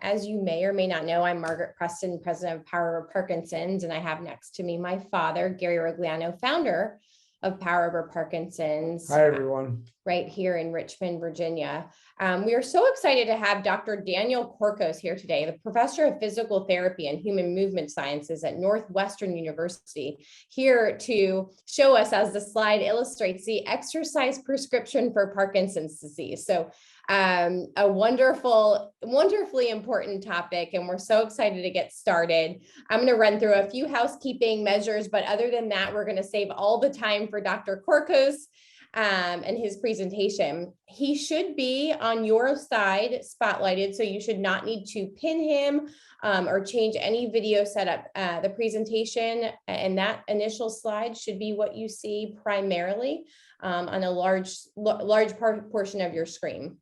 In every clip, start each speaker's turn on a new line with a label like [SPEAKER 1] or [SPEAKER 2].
[SPEAKER 1] As you may or may not know, I'm Margaret Preston, president of Over Parkinsons, and I have next to me my father, Gary Rogliano, founder of Over Parkinsons.
[SPEAKER 2] Hi, everyone.
[SPEAKER 1] Right here in Richmond, Virginia. We are so excited to have Dr. Daniel Corcos here today, the professor of physical therapy and human movement sciences at Northwestern University, here to show us, as the slide illustrates, the exercise prescription for Parkinson's disease. So a wonderfully important topic, and we're so excited to get started. I'm going to run through a few housekeeping measures, but other than that, we're going to save all the time for Dr. Corcos and his presentation. He should be on your side spotlighted, so you should not need to pin him or change any video setup. The presentation and that initial slide should be what you see primarily on a large portion of your screen.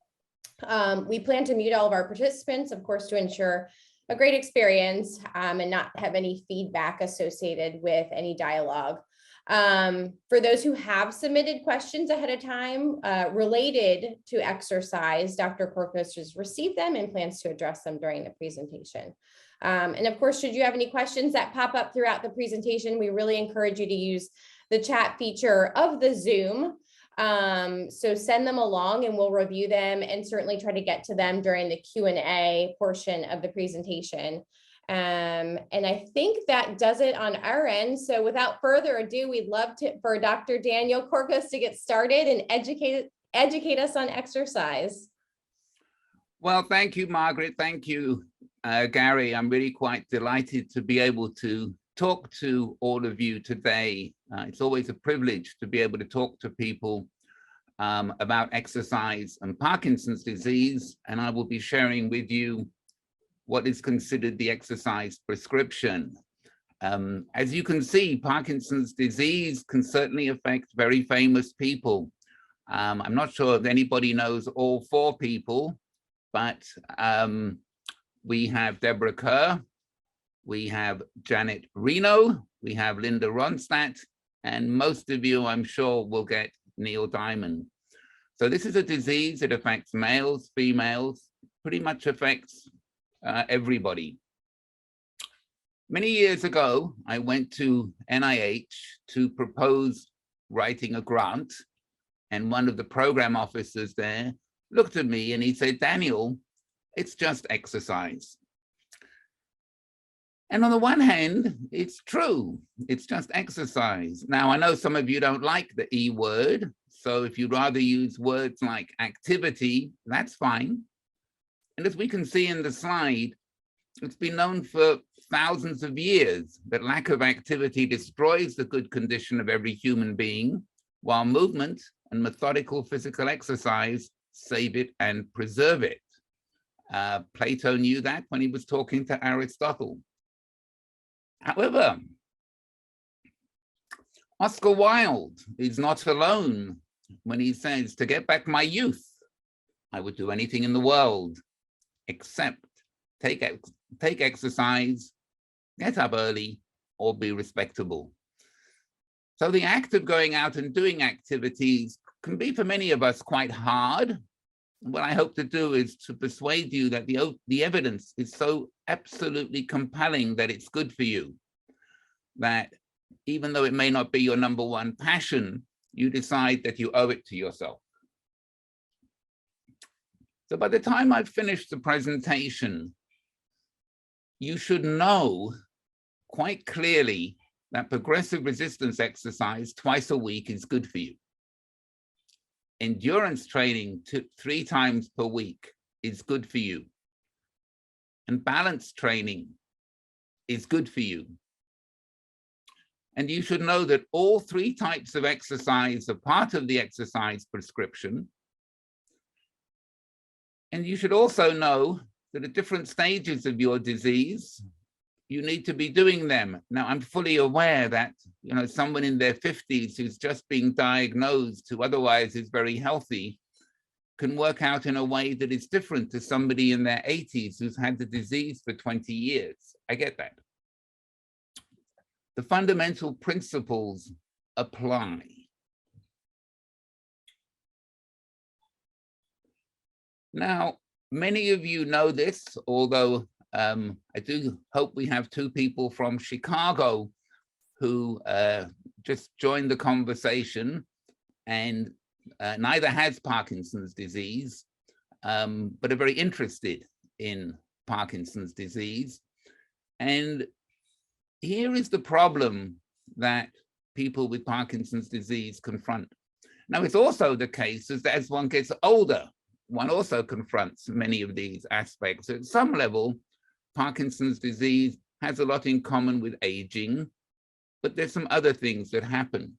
[SPEAKER 1] We plan to mute all of our participants, of course, to ensure a great experience and not have any feedback associated with any dialogue. For those who have submitted questions ahead of time related to exercise, Dr. Corcos has received them and plans to address them during the presentation. And of course, should you have any questions that pop up throughout the presentation, we really encourage you to use the chat feature of the Zoom. So send them along and we'll review them and certainly try to get to them during the Q&A portion of the presentation. And I think that does it on our end. So without further ado, we'd love for Dr. Daniel Corcos to get started and educate us on exercise.
[SPEAKER 3] Well, thank you, Margaret. Thank you, Gary. I'm really quite delighted to be able to talk to all of you today. It's always a privilege to be able to talk to people about exercise and Parkinson's disease, and I will be sharing with you what is considered the exercise prescription. As you can see, Parkinson's disease can certainly affect very famous people. I'm not sure if anybody knows all four people, but we have Deborah Kerr, we have Janet Reno, we have Linda Ronstadt, and most of you, I'm sure, will get Neil Diamond. So this is a disease that affects males, females, pretty much affects everybody. Many years ago, I went to NIH to propose writing a grant, and one of the program officers there looked at me and he said, "Daniel, it's just exercise." And on the one hand, it's true, it's just exercise. Now, I know some of you don't like the E word, so if you'd rather use words like activity, that's fine. And as we can see in the slide, it's been known for thousands of years that lack of activity destroys the good condition of every human being, while movement and methodical physical exercise save it and preserve it. Plato knew that when he was talking to Aristotle. However, Oscar Wilde is not alone when he says, "To get back my youth, I would do anything in the world except take exercise, get up early, or be respectable." So the act of going out and doing activities can be for many of us quite hard. What I hope to do is to persuade you that the evidence is so absolutely compelling that it's good for you, that even though it may not be your number one passion, you decide that you owe it to yourself. So by the time I've finished the presentation, you should know quite clearly that progressive resistance exercise twice a week is good for you. Endurance training 3 times per week is good for you. And balance training is good for you. And you should know that all 3 types of exercise are part of the exercise prescription. And you should also know that at different stages of your disease, you need to be doing them. Now, I'm fully aware that, someone in their 50s who's just being diagnosed, who otherwise is very healthy, can work out in a way that is different to somebody in their 80s who's had the disease for 20 years. I get that. The fundamental principles apply. Now, Many of you know this, although I do hope we have two people from Chicago who just joined the conversation, and neither has Parkinson's disease, but are very interested in Parkinson's disease. And here is the problem that people with Parkinson's disease confront. Now, it's also the case that as one gets older, one also confronts many of these aspects. At some level, Parkinson's disease has a lot in common with aging, but there's some other things that happen.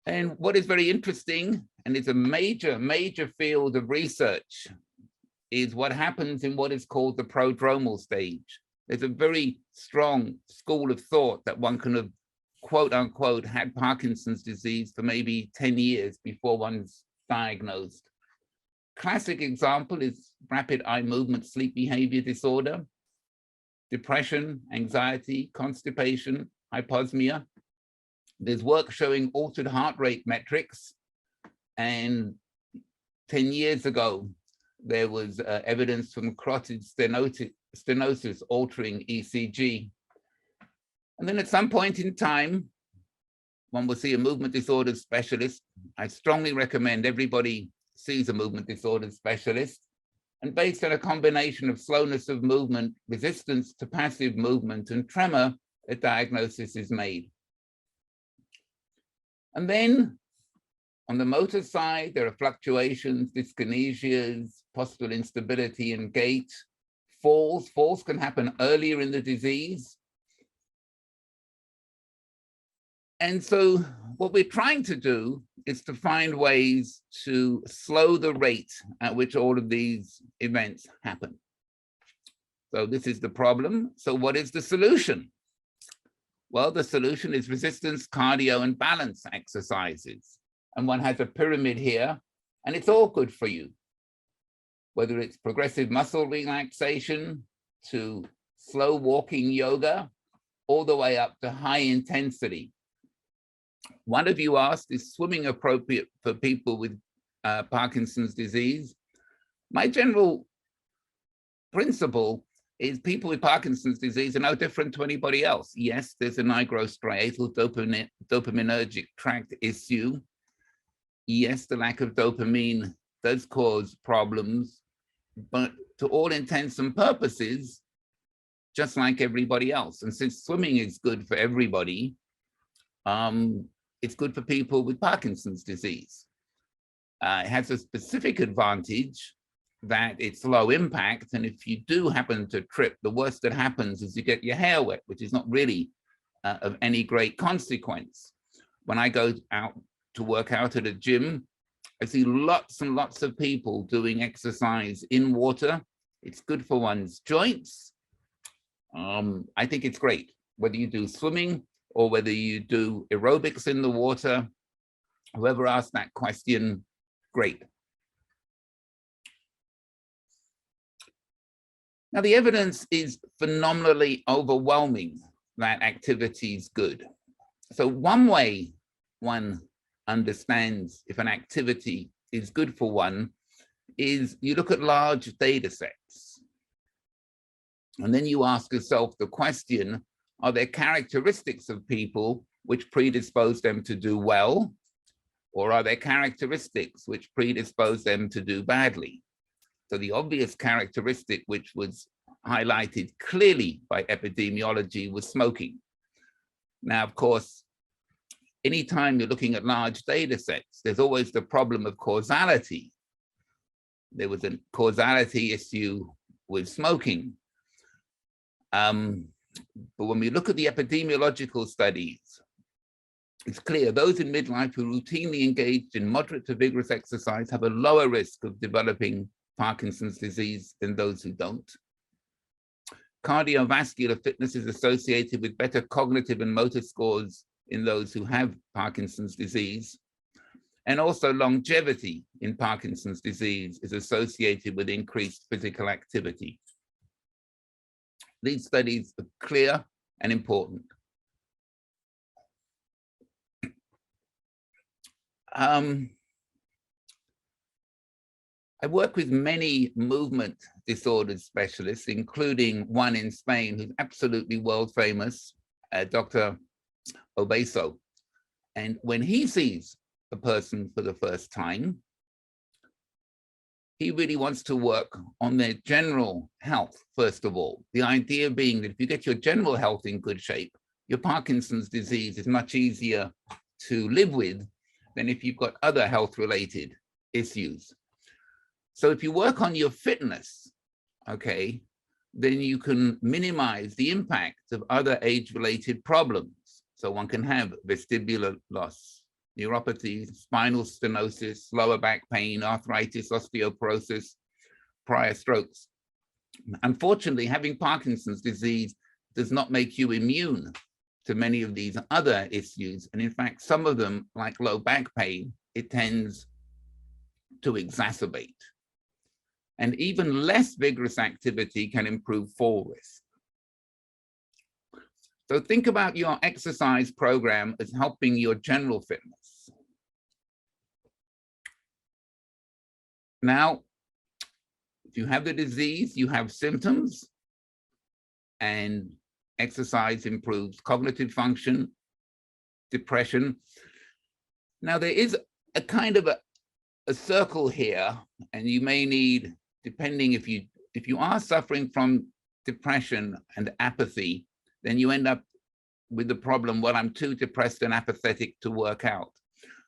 [SPEAKER 3] And what is very interesting, and it's a major field of research, is what happens in what is called the prodromal stage. There's a very strong school of thought that one can have, quote unquote, had Parkinson's disease for maybe 10 years before one's diagnosed. Classic example is rapid eye movement sleep behavior disorder, depression, anxiety, constipation, hyposmia. There's work showing altered heart rate metrics. And 10 years ago, there was evidence from carotid stenosis altering ECG. And then at some point in time, one will see a movement disorders specialist. I strongly recommend everybody sees a movement disorders specialist. And based on a combination of slowness of movement, resistance to passive movement, and tremor, a diagnosis is made. And then on the motor side, there are fluctuations, dyskinesias, postural instability and gait, falls. Falls can happen earlier in the disease. And so what we're trying to do is to find ways to slow the rate at which all of these events happen. So this is the problem. So what is the solution? Well, the solution is resistance, cardio, and balance exercises. And one has a pyramid here, and it's all good for you. Whether it's progressive muscle relaxation to slow walking yoga, all the way up to high intensity. One of you asked, is swimming appropriate for people with Parkinson's disease? My general principle is people with Parkinson's disease are no different to anybody else. Yes, there's a nigrostriatal dopaminergic tract issue. Yes, the lack of dopamine does cause problems, but to all intents and purposes, just like everybody else. And since swimming is good for everybody, it's good for people with Parkinson's disease. It has a specific advantage that it's low impact. And if you do happen to trip, the worst that happens is you get your hair wet, which is not really of any great consequence. When I go out to work out at a gym, I see lots and lots of people doing exercise in water. It's good for one's joints. I think it's great, whether you do swimming or whether you do aerobics in the water. Whoever asked that question, great. Now, the evidence is phenomenally overwhelming that activity is good. So one way one understands if an activity is good for one is you look at large data sets. And then you ask yourself the question, are there characteristics of people which predispose them to do well? Or are there characteristics which predispose them to do badly? So the obvious characteristic which was highlighted clearly by epidemiology was smoking. Now, of course, anytime you're looking at large data sets, there's always the problem of causality. There was a causality issue with smoking. But when we look at the epidemiological studies, it's clear those in midlife who routinely engaged in moderate to vigorous exercise have a lower risk of developing Parkinson's disease than those who don't. Cardiovascular fitness is associated with better cognitive and motor scores in those who have Parkinson's disease. And also longevity in Parkinson's disease is associated with increased physical activity. These studies are clear and important. I work with many movement disorders specialists, including one in Spain who's absolutely world famous, Dr. Obeso. And when he sees a person for the first time, he really wants to work on their general health, first of all. The idea being that if you get your general health in good shape, your Parkinson's disease is much easier to live with than if you've got other health-related issues. So if you work on your fitness, okay, then you can minimize the impact of other age-related problems. So one can have vestibular loss, neuropathy, spinal stenosis, lower back pain, arthritis, osteoporosis, prior strokes. Unfortunately, having Parkinson's disease does not make you immune to many of these other issues. And in fact, some of them, like low back pain, it tends to exacerbate. And even less vigorous activity can improve fall risk. So think about your exercise program as helping your general fitness. Now, if you have the disease, you have symptoms, and exercise improves cognitive function, depression. Now, there is a kind of a circle here, and you may need, depending if you are suffering from depression and apathy, then you end up with the problem, well, I'm too depressed and apathetic to work out.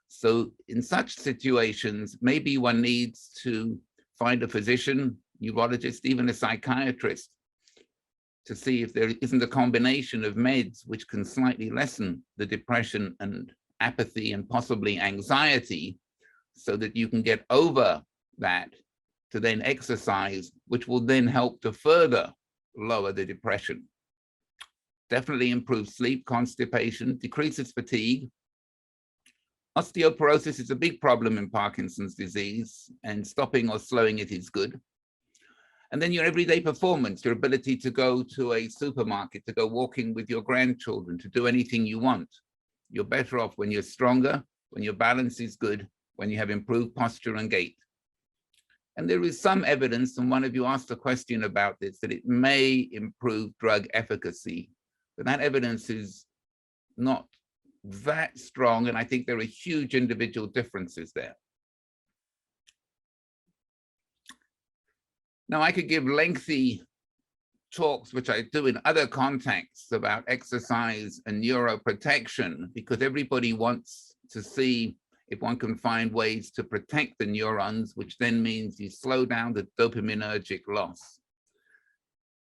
[SPEAKER 3] So in such situations, maybe one needs to find a physician, neurologist, even a psychiatrist, to see if there isn't a combination of meds which can slightly lessen the depression and apathy and possibly anxiety, so that you can get over that to then exercise, which will then help to further lower the depression. Definitely improves sleep, constipation, decreases fatigue. Osteoporosis is a big problem in Parkinson's disease, and stopping or slowing it is good. And then your everyday performance, your ability to go to a supermarket, to go walking with your grandchildren, to do anything you want. You're better off when you're stronger, when your balance is good, when you have improved posture and gait. And there is some evidence, and one of you asked a question about this, that it may improve drug efficacy. But that evidence is not that strong, and I think there are huge individual differences there. Now, I could give lengthy talks, which I do in other contexts, about exercise and neuroprotection, because everybody wants to see if one can find ways to protect the neurons, which then means you slow down the dopaminergic loss.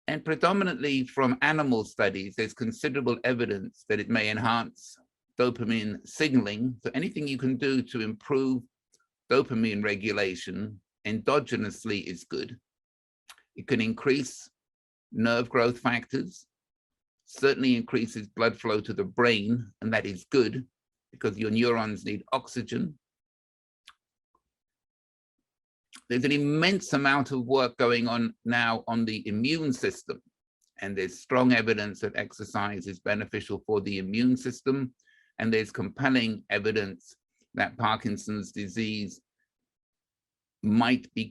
[SPEAKER 3] And predominantly from animal studies, there's considerable evidence that it may enhance dopamine signaling. So anything you can do to improve dopamine regulation endogenously is good. It can increase nerve growth factors, certainly increases blood flow to the brain, and that is good because your neurons need oxygen. There's an immense amount of work going on now on the immune system, and there's strong evidence that exercise is beneficial for the immune system, and there's compelling evidence that Parkinson's disease might be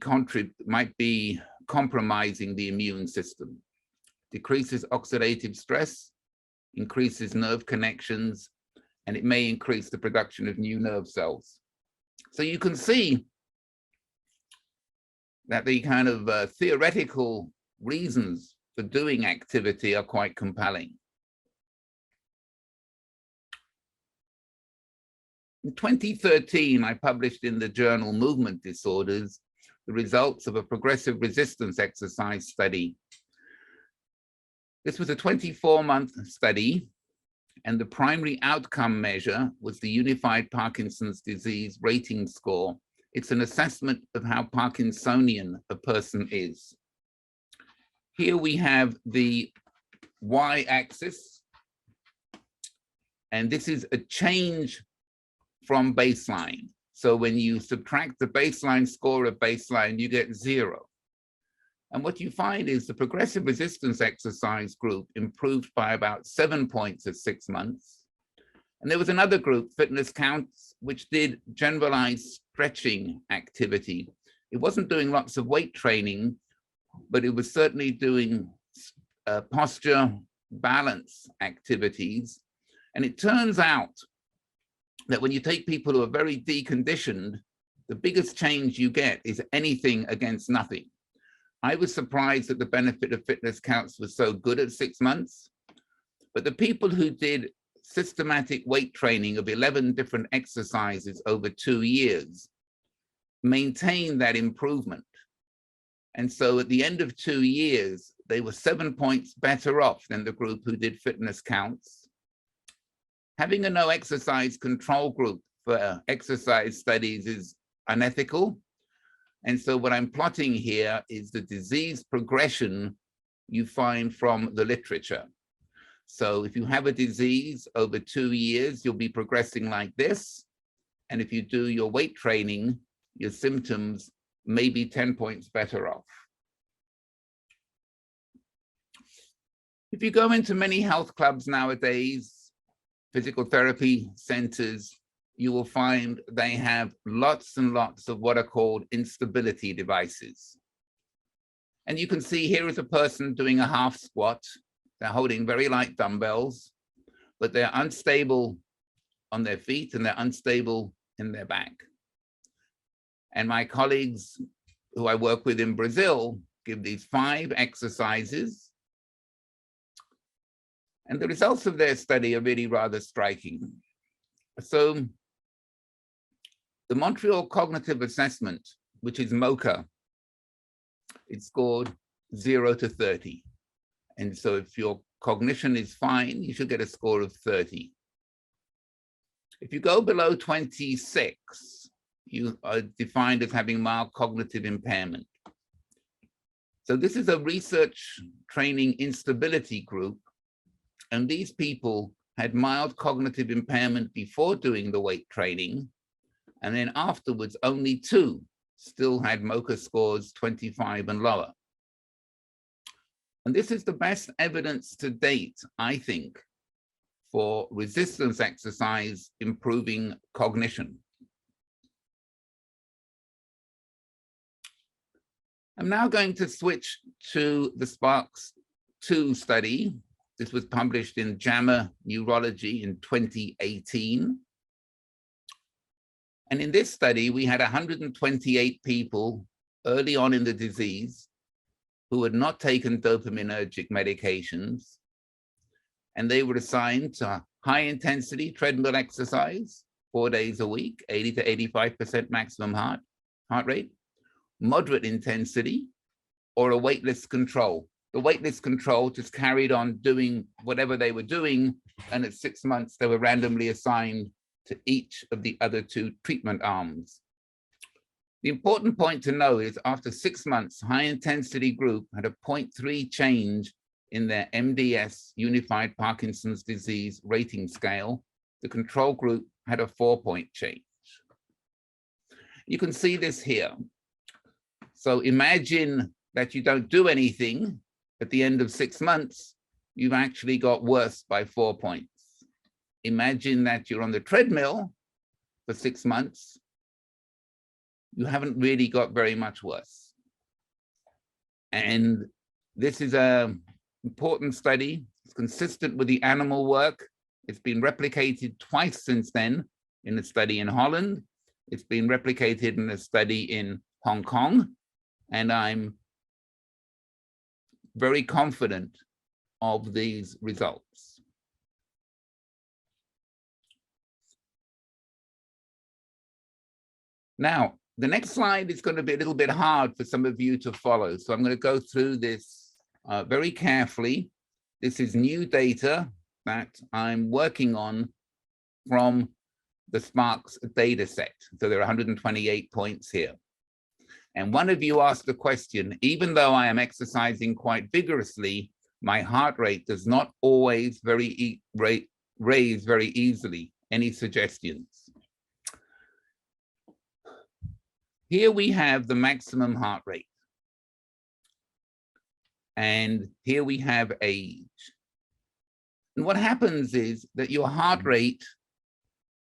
[SPEAKER 3] compromising the immune system. Decreases oxidative stress, increases nerve connections, and it may increase the production of new nerve cells. So you can see that the kind of theoretical reasons for doing activity are quite compelling. In 2013, I published in the journal Movement Disorders the results of a progressive resistance exercise study. This was a 24-month study, and the primary outcome measure was the Unified Parkinson's Disease Rating Score. It's an assessment of how Parkinsonian a person is. Here we have the y-axis, and this is a change from baseline. So when you subtract the baseline score of baseline, you get 0. And what you find is the progressive resistance exercise group improved by about 7 points at 6 months. And there was another group, Fitness Counts, which did generalized stretching activity. It wasn't doing lots of weight training, but it was certainly doing posture balance activities. And it turns out that when you take people who are very deconditioned, the biggest change you get is anything against nothing. I was surprised that the benefit of fitness counts was so good at 6 months, but the people who did systematic weight training of 11 different exercises over 2 years maintained that improvement. And so at the end of 2 years, they were 7 points better off than the group who did fitness counts. Having a no exercise control group for exercise studies is unethical. And so what I'm plotting here is the disease progression you find from the literature. So if you have a disease over 2 years, you'll be progressing like this. And if you do your weight training, your symptoms may be 10 points better off. If you go into many health clubs nowadays, physical therapy centers, you will find they have lots and lots of what are called instability devices. And you can see here is a person doing a half squat. They're holding very light dumbbells, but they're unstable on their feet and they're unstable in their back. And my colleagues who I work with in Brazil give these 5 exercises. And the results of their study are really rather striking. So the Montreal Cognitive Assessment, which is MOCA, it scored 0 to 30. And so if your cognition is fine, you should get a score of 30. If you go below 26, you are defined as having mild cognitive impairment. So this is a research training instability group. And these people had mild cognitive impairment before doing the weight training. And then afterwards, only 2 still had MOCA scores 25 and lower. And this is the best evidence to date, I think, for resistance exercise improving cognition. I'm now going to switch to the SPARKS-2 study. This was published in JAMA Neurology in 2018. And in this study, we had 128 people early on in the disease who had not taken dopaminergic medications. And they were assigned to high intensity treadmill exercise, 4 days a week, 80 to 85% maximum heart rate, moderate intensity, or a weightless control. The weightless control just carried on doing whatever they were doing. And at 6 months, they were randomly assigned to each of the other 2 treatment arms. The important point to know is after 6 months, high intensity group had a 0.3 change in their MDS Unified Parkinson's Disease rating scale. The control group had a 4-point change. You can see this here. So imagine that you don't do anything. At the end of 6 months, you've actually got worse by 4 points. Imagine that you're on the treadmill for 6 months. You haven't really got very much worse. And this is an important study. It's consistent with the animal work. It's been replicated twice since then in a study in Holland. It's been replicated in a study in Hong Kong. And I'm very confident of these results. Now, the next slide is going to be a little bit hard for some of you to follow. So I'm going to go through this very carefully. This is new data that I'm working on from the SPARKS data set. So there are 128 points here. And one of you asked the question, even though I am exercising quite vigorously, my heart rate does not always raise very easily. Any suggestions? Here we have the maximum heart rate. And here we have age. And what happens is that your heart rate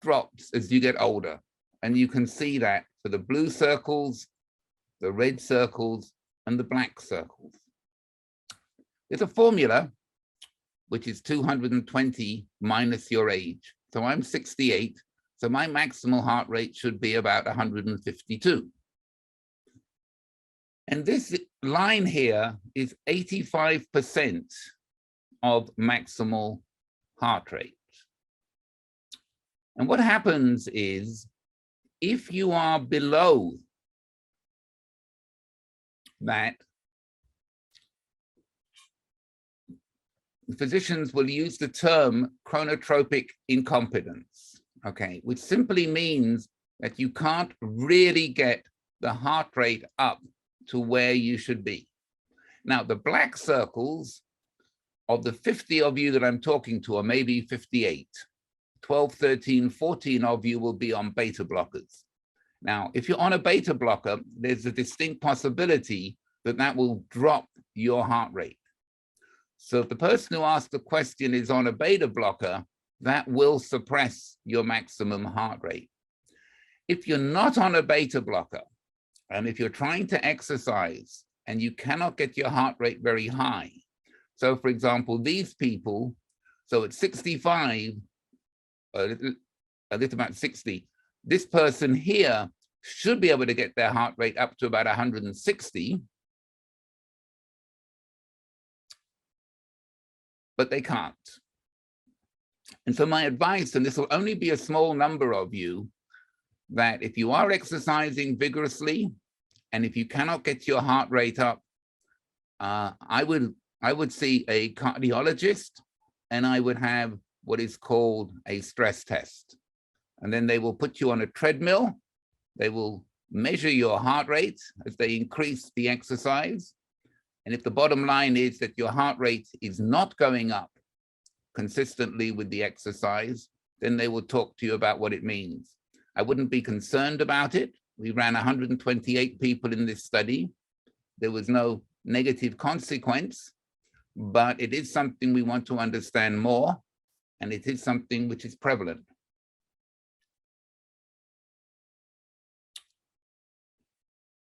[SPEAKER 3] drops as you get older. And you can see that for the blue circles, the red circles, and the black circles. There's a formula, which is 220 minus your age. So I'm 68, so my maximal heart rate should be about 152. And this line here is 85% of maximal heart rate. And what happens is, if you are below that, physicians will use the term chronotropic incompetence, okay, which simply means that you can't really get the heart rate up to where you should be. Now, the black circles of the 50 of you that I'm talking to, or maybe 58, 12, 13, 14 of you will be on beta blockers. Now, if you're on a beta blocker, there's a distinct possibility that that will drop your heart rate. So if the person who asked the question is on a beta blocker, that will suppress your maximum heart rate. If you're not on a beta blocker, and if you're trying to exercise and you cannot get your heart rate very high, so for example, these people, so at 65, a little about 60, this person here should be able to get their heart rate up to about 160, but they can't. And so my advice, and this will only be a small number of you, that if you are exercising vigorously, and if you cannot get your heart rate up, I would see a cardiologist, and I would have what is called a stress test. And then they will put you on a treadmill. They will measure your heart rate as they increase the exercise. And if the bottom line is that your heart rate is not going up consistently with the exercise, then they will talk to you about what it means. I wouldn't be concerned about it. We ran 128 people in this study. There was no negative consequence, but it is something we want to understand more, and it is something which is prevalent.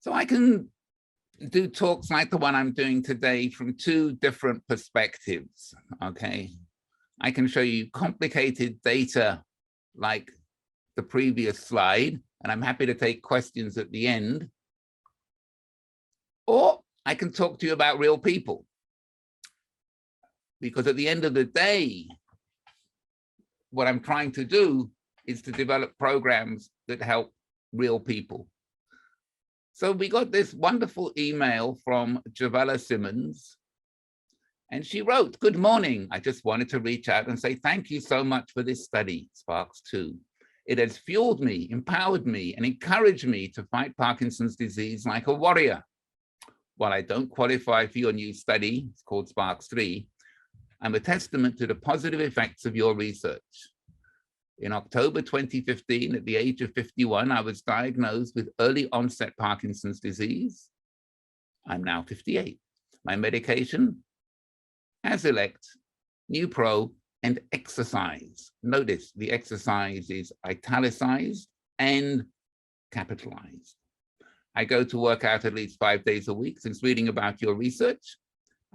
[SPEAKER 3] So I can do talks like the one I'm doing today from two different perspectives, okay? I can show you complicated data like the previous slide, and I'm happy to take questions at the end. Or I can talk to you about real people. Because at the end of the day, what I'm trying to do is to develop programs that help real people. So we got this wonderful email from Javella Simmons, and she wrote, "Good morning. I just wanted to reach out and say thank you so much for this study, SPARKS-2. It has fueled me, empowered me, and encouraged me to fight Parkinson's disease like a warrior. While I don't qualify for your new study, it's called SPARKS-3, I'm a testament to the positive effects of your research. In October 2015, at the age of 51, I was diagnosed with early onset Parkinson's disease. I'm now 58. My medication, Azilect, Nupro, and exercise. Notice the exercise is italicized and capitalized. I go to work out at least 5 days a week. Since reading about your research,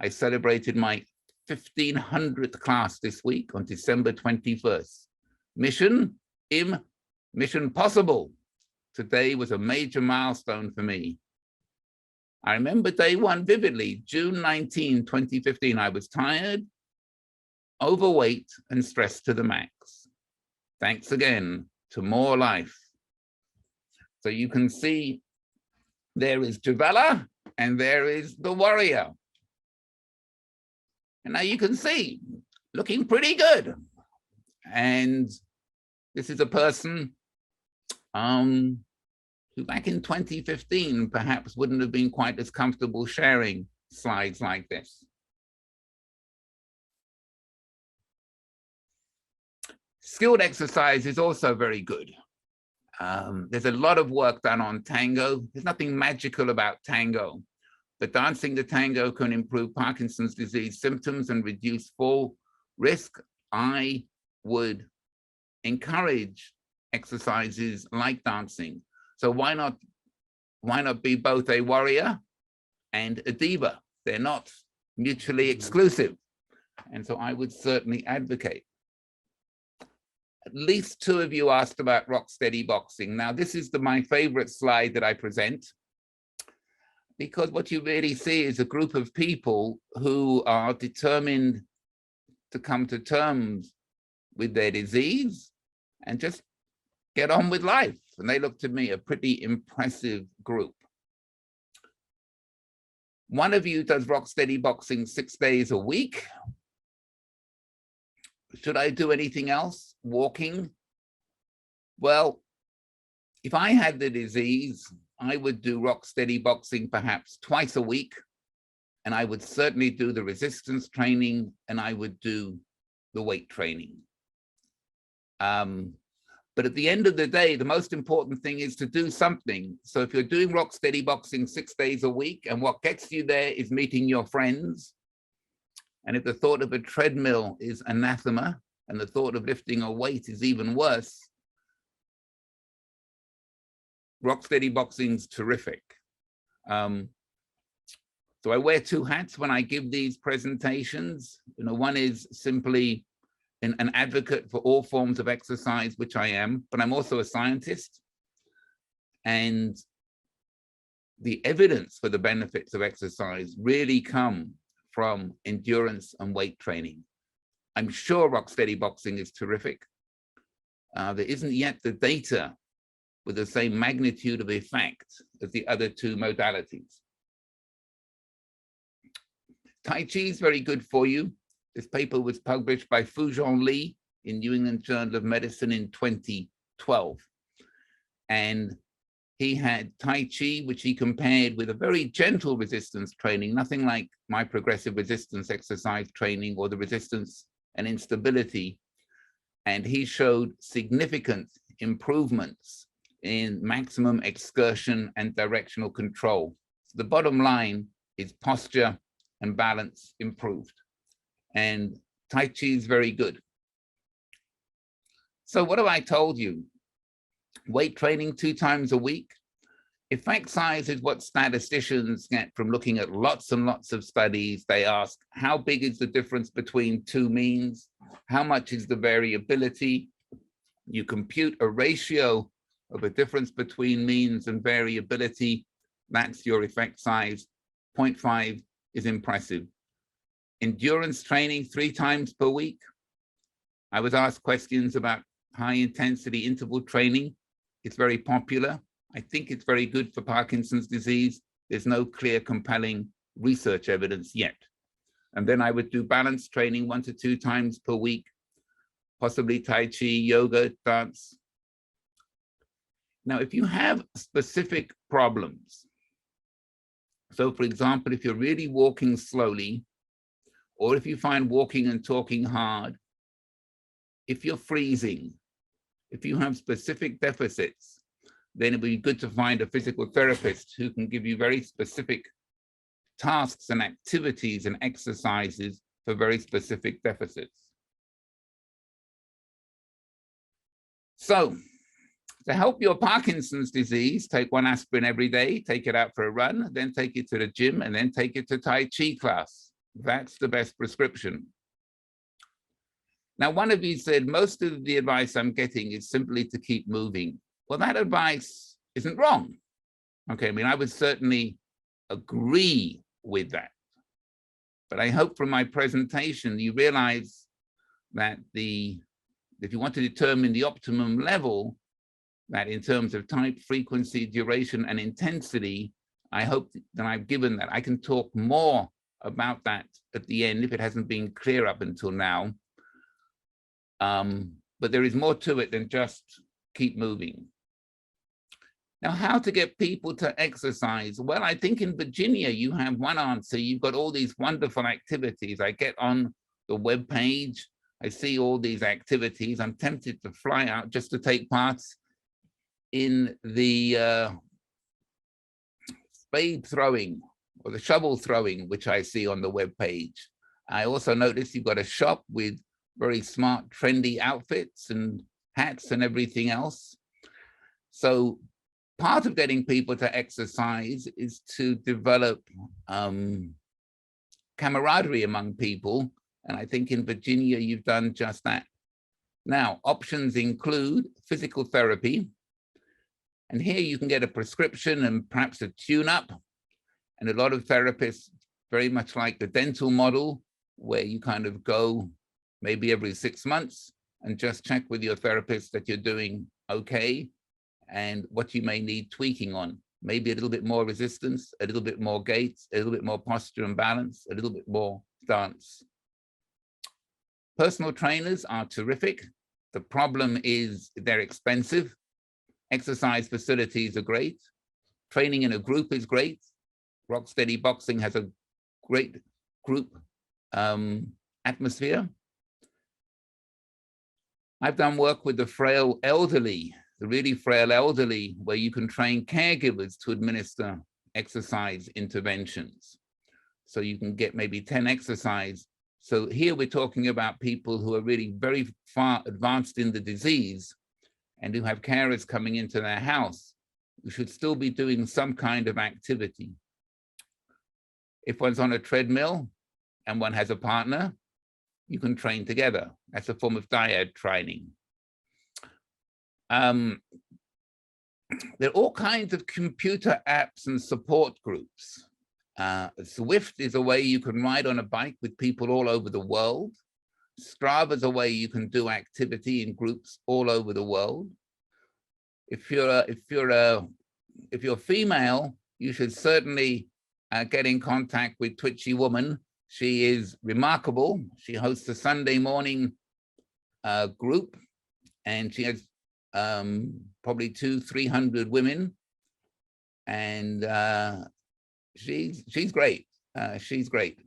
[SPEAKER 3] I celebrated my 1500th class this week on December 21st. Mission possible. Today was a major milestone for me. I remember day one vividly, June 19, 2015. I was tired, overweight, and stressed to the max. Thanks again to More Life." So you can see there is Javella and there is the warrior. And now you can see, looking pretty good. And this is a person who back in 2015 perhaps wouldn't have been quite as comfortable sharing slides like this. Skilled exercise is also very good. There's a lot of work done on tango. There's nothing magical about tango, but dancing the tango can improve Parkinson's disease symptoms and reduce fall risk. I would encourage exercises like dancing. So why not why not be both a warrior and a diva? They're not mutually exclusive. And so I would certainly advocate. At least 2 of you asked about Rocksteady Boxing. Now, this is my favorite slide that I present, because what you really see is a group of people who are determined to come to terms with their disease and just get on with life. And they look to me a pretty impressive group. One of you does Rocksteady Boxing 6 days a week. Should I do anything else? Walking? Well, if I had the disease, I would do Rocksteady Boxing perhaps twice a week, and I would certainly do the resistance training, and I would do the weight training. But at the end of the day, the most important thing is to do something. So if you're doing Rocksteady Boxing 6 days a week, and what gets you there is meeting your friends, and if the thought of a treadmill is anathema, and the thought of lifting a weight is even worse, Rocksteady Boxing's terrific. So I wear 2 hats when I give these presentations. One is simply an advocate for all forms of exercise, which I am, but I'm also a scientist. And the evidence for the benefits of exercise really come from endurance and weight training. I'm sure Rocksteady Boxing is terrific. There isn't yet the data with the same magnitude of effect as the other 2 modalities. Tai Chi is very good for you. This paper was published by Fujian Li in New England Journal of Medicine in 2012. And he had Tai Chi, which he compared with a very gentle resistance training, nothing like my progressive resistance exercise training or the resistance and instability. And he showed significant improvements in maximum excursion and directional control. So the bottom line is posture and balance improved. And Tai Chi is very good. So what have I told you? Weight training 2 times a week. Effect size is what statisticians get from looking at lots and lots of studies. They ask, how big is the difference between 2 means? How much is the variability? You compute a ratio of a difference between means and variability. That's your effect size. 0.5 is impressive. Endurance training 3 times per week. I was asked questions about high intensity interval training. It's very popular. I think it's very good for Parkinson's disease. There's no clear, compelling research evidence yet. And then I would do balance training 1 to 2 times per week, possibly Tai Chi, yoga, dance. Now, if you have specific problems, so for example, if you're really walking slowly, or if you find walking and talking hard, if you're freezing, if you have specific deficits, then it would be good to find a physical therapist who can give you very specific tasks and activities and exercises for very specific deficits. So, to help your Parkinson's disease, take 1 aspirin every day, take it out for a run, then take it to the gym, and then take it to Tai Chi class. That's the best prescription. Now, one of you said, most of the advice I'm getting is simply to keep moving. Well, that advice isn't wrong. Okay, I mean, I would certainly agree with that. But I hope from my presentation, you realize that if you want to determine the optimum level, that in terms of type, frequency, duration, and intensity, I hope that I've given that. I can talk more about that at the end if it hasn't been clear up until now. But there is more to it than just keep moving. Now, how to get people to exercise? Well, I think in Virginia, you have one answer. You've got all these wonderful activities. I get on the web page, I see all these activities. I'm tempted to fly out just to take part in the spade throwing or the shovel throwing, which I see on the web page. I also noticed you've got a shop with very smart, trendy outfits and hats and everything else. So part of getting people to exercise is to develop camaraderie among people. And I think in Virginia, you've done just that. Now, options include physical therapy. And here you can get a prescription and perhaps a tune-up. And a lot of therapists, very much like the dental model, where you kind of go maybe every 6 months and just check with your therapist that you're doing okay and what you may need tweaking on. Maybe a little bit more resistance, a little bit more gait, a little bit more posture and balance, a little bit more stance. Personal trainers are terrific. The problem is they're expensive. Exercise facilities are great. Training in a group is great. Rocksteady Boxing has a great group atmosphere. I've done work with the frail elderly, the really frail elderly, where you can train caregivers to administer exercise interventions. So you can get maybe 10 exercise. So here we're talking about people who are really very far advanced in the disease and who have carers coming into their house. We should still be doing some kind of activity. If one's on a treadmill and one has a partner, you can train together. That's a form of dyad training. There are all kinds of computer apps and support groups. Swift is a way you can ride on a bike with people all over the world. Strava is a way you can do activity in groups all over the world. If you're female, you should certainly get in contact with Twitchy Woman. She is remarkable. She hosts a Sunday morning group, and she has probably 200-300 women, and she's great. She's great.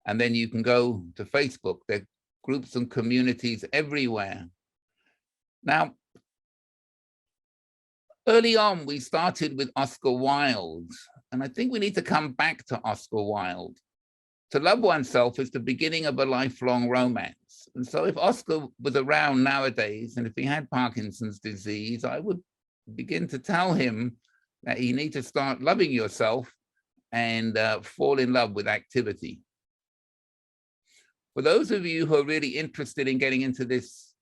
[SPEAKER 3] And then you can go to Facebook. There are groups and communities everywhere. Now, early on, we started with Oscar Wilde, and I think we need to come back to Oscar Wilde. To love oneself is the beginning of a lifelong romance. And so if Oscar was around nowadays, and if he had Parkinson's disease, I would begin to tell him that you need to start loving yourself and fall in love with activity. For those of you who are really interested in getting into this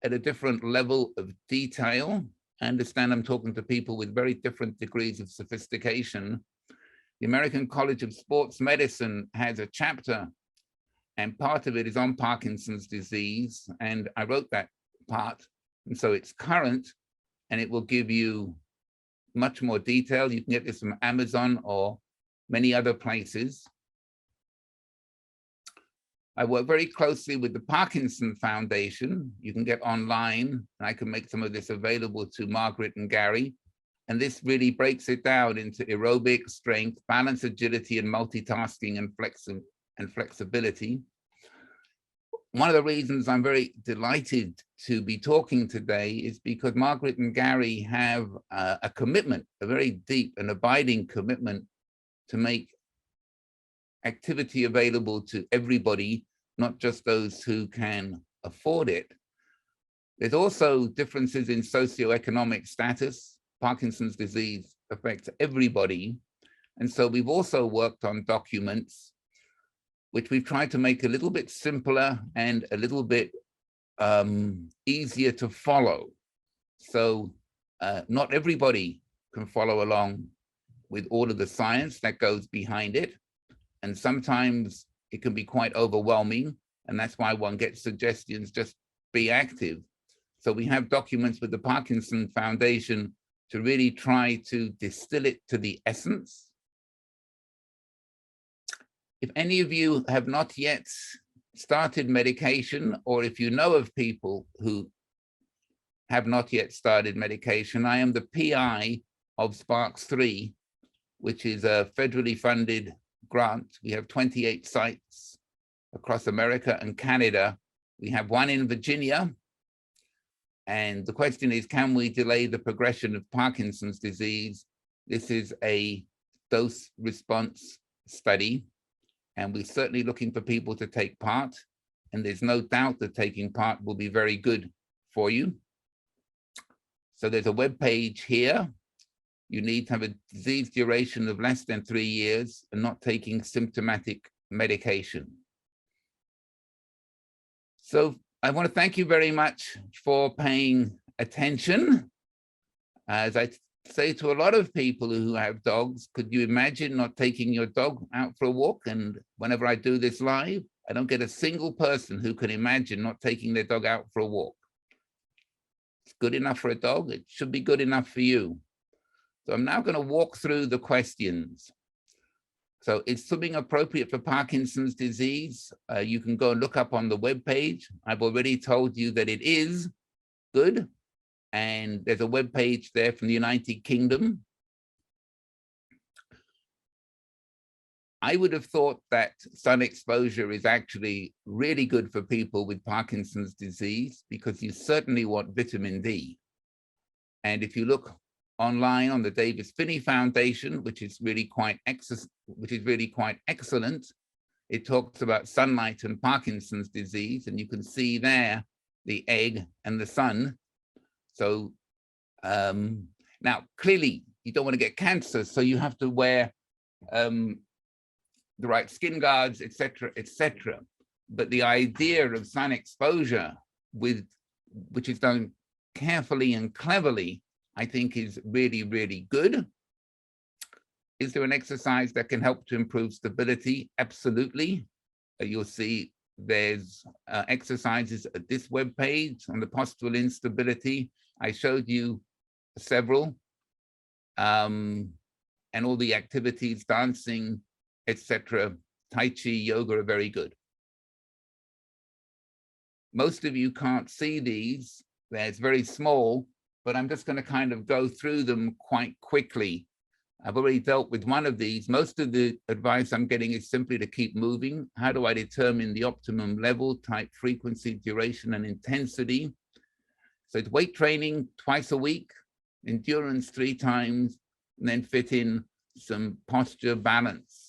[SPEAKER 3] at a different level of detail, I understand I'm talking to people with very different degrees of sophistication. The American College of Sports Medicine has a chapter, and part of it is on Parkinson's disease. And I wrote that part. And so it's current, and it will give you much more detail. You can get this from Amazon or many other places. I work very closely with the Parkinson Foundation. You can get online, and I can make some of this available to Margaret and Gary. And this really breaks it down into aerobic, strength, balance, agility, and multitasking and flexibility. One of the reasons I'm very delighted to be talking today is because Margaret and Gary have a commitment, a very deep and abiding commitment to make activity available to everybody, not just those who can afford it. There's also differences in socioeconomic status. Parkinson's disease affects everybody. And so we've also worked on documents, which we've tried to make a little bit simpler and a little bit easier to follow. So not everybody can follow along with all of the science that goes behind it. And sometimes it can be quite overwhelming. And that's why one gets suggestions, just be active. So we have documents with the Parkinson Foundation to really try to distill it to the essence. If any of you have not yet started medication, or if you know of people who have not yet started medication, I am the PI of SPARKS3, which is a federally funded grant. We have 28 sites across America and Canada. We have one in Virginia. And the question is, can we delay the progression of Parkinson's disease? This is a dose response study, and we're certainly looking for people to take part. And there's no doubt that taking part will be very good for you. So there's a web page here. You need to have a disease duration of less than 3 years and not taking symptomatic medication. So I want to thank you very much for paying attention. As I say to a lot of people who have dogs, could you imagine not taking your dog out for a walk? And whenever I do this live, I don't get a single person who can imagine not taking their dog out for a walk. It's good enough for a dog. It should be good enough for you. So I'm now going to walk through the questions. So is swimming appropriate for Parkinson's disease? You can go and look up on the webpage. I've already told you that it is good. And there's a webpage there from the United Kingdom. I would have thought that sun exposure is actually really good for people with Parkinson's disease because you certainly want vitamin D. And if you look online on the Davis Phinney Foundation, which is really quite excellent, it talks about sunlight and Parkinson's disease, and you can see there the egg and the sun. So now clearly you don't want to get cancer, so you have to wear the right skin guards, etc., etc. But the idea of sun exposure, which is done carefully and cleverly, I think is really, really good. Is there an exercise that can help to improve stability? Absolutely. You'll see there's exercises at this webpage on the postural instability. I showed you several, and all the activities, dancing, etc., Tai Chi, yoga are very good. Most of you can't see these. It's very small, but I'm just going to kind of go through them quite quickly. I've already dealt with one of these. Most of the advice I'm getting is simply to keep moving. How do I determine the optimum level, type, frequency, duration, and intensity? So it's weight training twice a week, endurance 3 times, and then fit in some posture balance.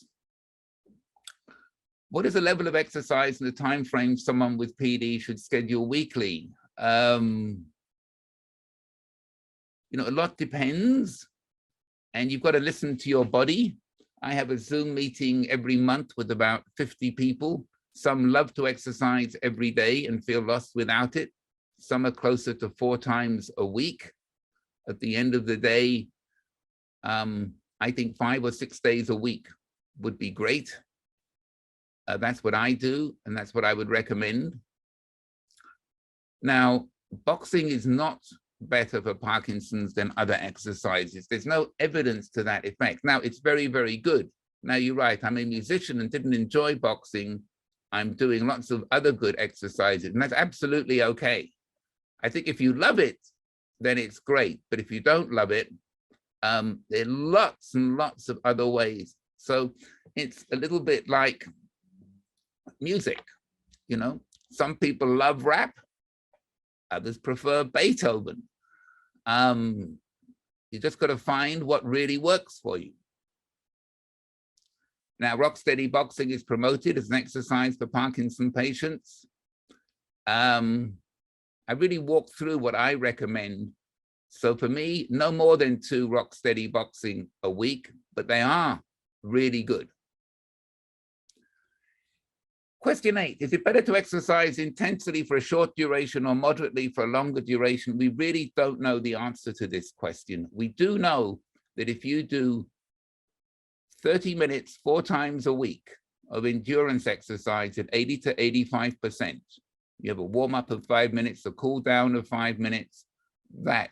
[SPEAKER 3] What is the level of exercise and the time frame someone with PD should schedule weekly? You know, a lot depends, and you've got to listen to your body. I have a Zoom meeting every month with about 50 people. Some love to exercise every day and feel lost without it. Some are closer to 4 times a week. At the end of the day, I think 5 or 6 days a week would be great. That's what I do, and that's what I would recommend. Now, boxing is not better for Parkinson's than other exercises. There's no evidence to that effect. Now, it's very, very good. Now, you're right. I'm a musician and didn't enjoy boxing. I'm doing lots of other good exercises, and that's absolutely okay. I think if you love it, then it's great. But if you don't love it, there are lots and lots of other ways. So it's a little bit like music, you know. Some people love rap, others prefer Beethoven. You just got to find what really works for you. Now, Rocksteady Boxing is promoted as an exercise for Parkinson patients. I really walked through what I recommend. So for me, no more than 2 Rocksteady Boxing a week, but they are really good. Question 8, is it better to exercise intensely for a short duration or moderately for a longer duration? We really don't know the answer to this question. We do know that if you do 30 minutes 4 times a week of endurance exercise at 80 to 85%, you have a warm-up of 5 minutes, a cool down of 5 minutes, that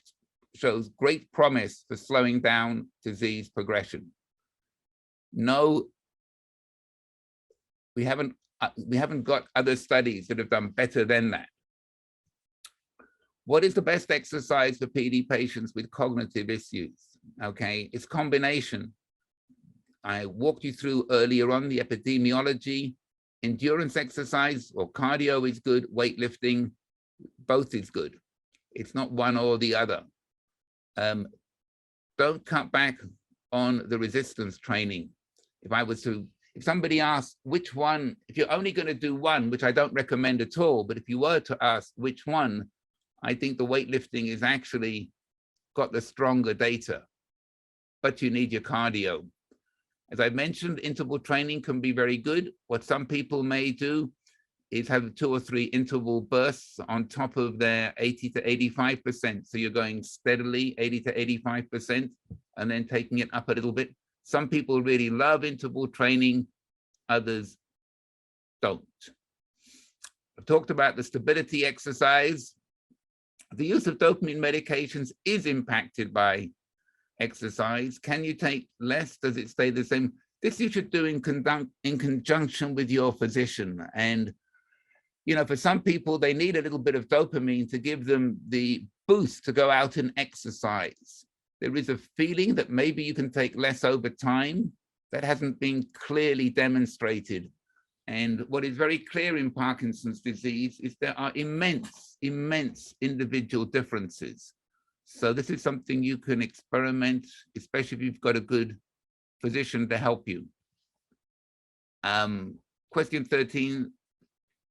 [SPEAKER 3] shows great promise for slowing down disease progression. No, we haven't got other studies that have done better than that. What is the best exercise for PD patients with cognitive issues? Okay, it's combination. I walked you through earlier on the epidemiology. Endurance exercise or cardio is good, weightlifting, both is good. It's not one or the other. Don't cut back on the resistance training. If somebody asked which one, if you're only going to do one, which I don't recommend at all, but if you were to ask which one, I think the weightlifting is actually got the stronger data, but you need your cardio. As I mentioned, interval training can be very good. What some people may do is have 2 or 3 interval bursts on top of their 80 to 85%. So you're going steadily 80 to 85% and then taking it up a little bit. Some people really love interval training, others don't. I've talked about the stability exercise. The use of dopamine medications is impacted by exercise. Can you take less? Does it stay the same? This you should do in conjunction with your physician. And, you know, for some people, they need a little bit of dopamine to give them the boost to go out and exercise. There is a feeling that maybe you can take less over time. That hasn't been clearly demonstrated. And what is very clear in Parkinson's disease is there are immense individual differences. So this is something you can experiment, especially if you've got a good physician to help you. Question 13,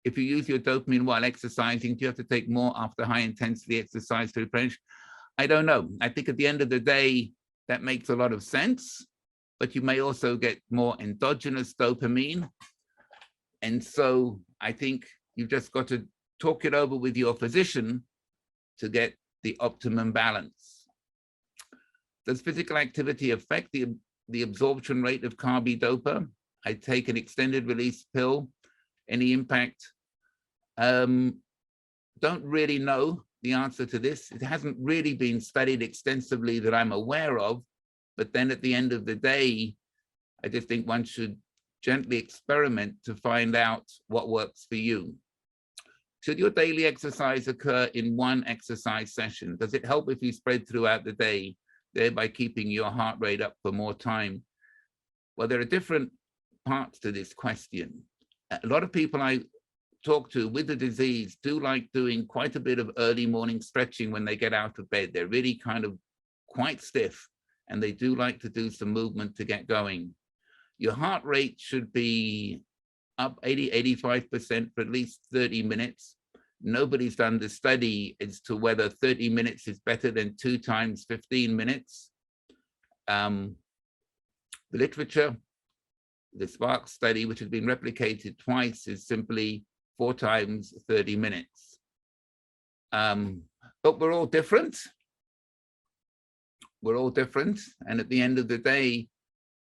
[SPEAKER 3] if you use your dopamine while exercising, do you have to take more after high intensity exercise to replenish? I don't know. I think at the end of the day, that makes a lot of sense, but you may also get more endogenous dopamine. And so I think you've just got to talk it over with your physician to get the optimum balance. Does physical activity affect the absorption rate of carbidopa? I take an extended release pill. Any impact? Don't really know the answer to this. It hasn't really been studied extensively that I'm aware of, but then at the end of the day, I just think one should gently experiment to find out what works for you. Should your daily exercise occur in one exercise session? Does it help if you spread throughout the day, thereby keeping your heart rate up for more time? Well, there are different parts to this question. A lot of people I talk to with the disease do like doing quite a bit of early morning stretching when they get out of bed. They're really kind of quite stiff, and they do like to do some movement to get going. Your heart rate should be up 80–85% for at least 30 minutes. Nobody's done the study as to whether 30 minutes is better than 2 times 15 minutes. The literature, the SPARK study, which has been replicated twice, is simply 4 times 30 minutes. But we're all different. We're all different. And at the end of the day,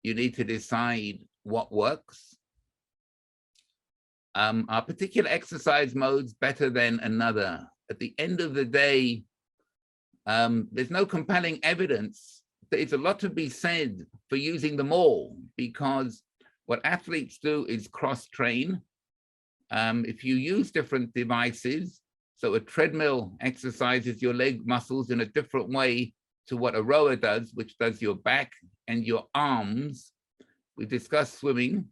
[SPEAKER 3] you need to decide what works. Are particular exercise modes better than another? At the end of the day, there's no compelling evidence. There's a lot to be said for using them all, because what athletes do is cross-train. If you use different devices, so a treadmill exercises your leg muscles in a different way to what a rower does, which does your back and your arms. We discussed swimming.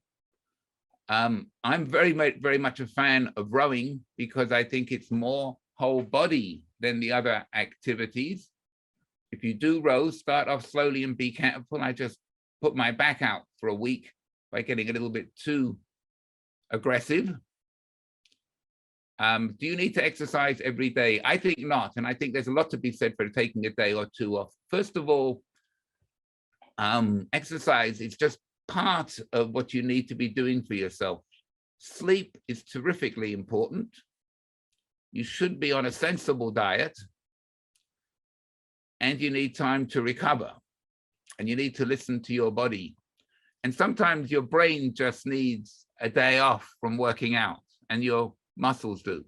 [SPEAKER 3] I'm very much a fan of rowing because I think it's more whole body than the other activities. If you do row, start off slowly and be careful. I just put my back out for a week by getting a little bit too aggressive. Do you need to exercise every day? I think not. And I think there's a lot to be said for taking a day or two off. First of all, exercise is just part of what you need to be doing for yourself. Sleep is terrifically important. You should be on a sensible diet, and you need time to recover, and you need to listen to your body. And sometimes your brain just needs a day off from working out, and your muscles do.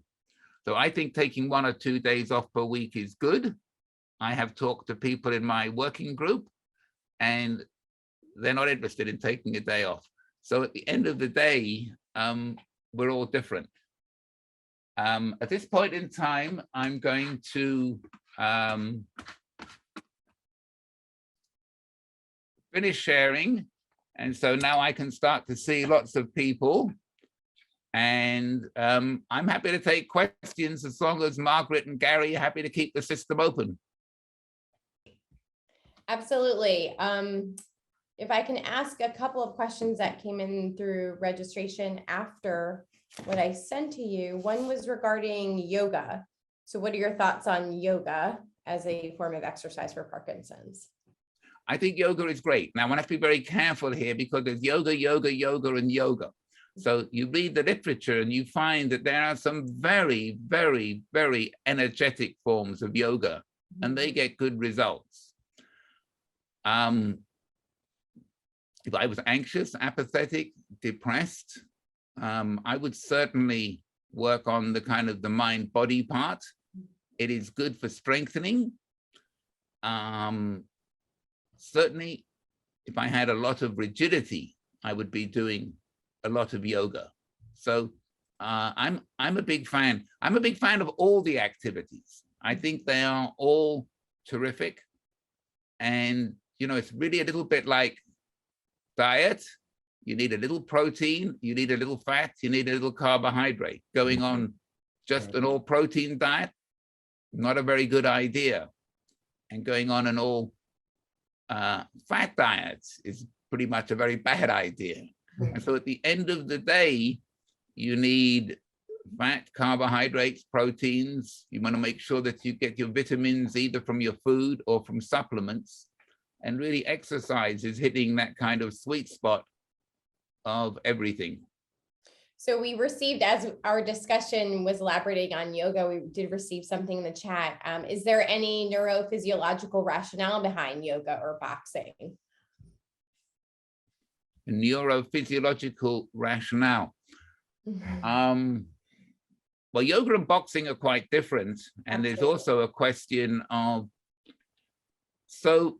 [SPEAKER 3] So I think taking 1 or 2 days off per week is good. I have talked to people in my working group, and they're not interested in taking a day off. So at the end of the day, we're all different. At this point in time, I'm going to finish sharing. And so now I can start to see lots of people. And I'm happy to take questions as long as Margaret and Gary are happy to keep the system open.
[SPEAKER 1] Absolutely. If I can ask a couple of questions that came in through registration after what I sent to you. One was regarding yoga. So what are your thoughts on yoga? as a form of exercise for Parkinson's?
[SPEAKER 3] I think yoga is great. Now, I want to be very careful here because there's yoga, yoga, yoga, and yoga. So you read the literature and you find that there are some very, very, very energetic forms of yoga, and they get good results. If I was anxious, apathetic, depressed, I would certainly work on the kind of the mind-body part. It is good for strengthening. Certainly, if I had a lot of rigidity, I would be doing a lot of yoga. So I'm a big fan. I'm a big fan of all the activities. I think they are all terrific. And, you know, it's really a little bit like diet. You need a little protein, you need a little fat, you need a little carbohydrate. Going on just an all protein diet, not a very good idea. And going on an all fat diet is pretty much a very bad idea. And so at the end of the day, you need fat, carbohydrates, proteins. You want to make sure that you get your vitamins either from your food or from supplements. And really exercise is hitting that kind of sweet spot of everything.
[SPEAKER 1] So we received, as our discussion was elaborating on yoga, we did receive something in the chat. Is there any neurophysiological rationale behind yoga or boxing?
[SPEAKER 3] Neurophysiological rationale. Well, yoga and boxing are quite different. And there's also a question of, so,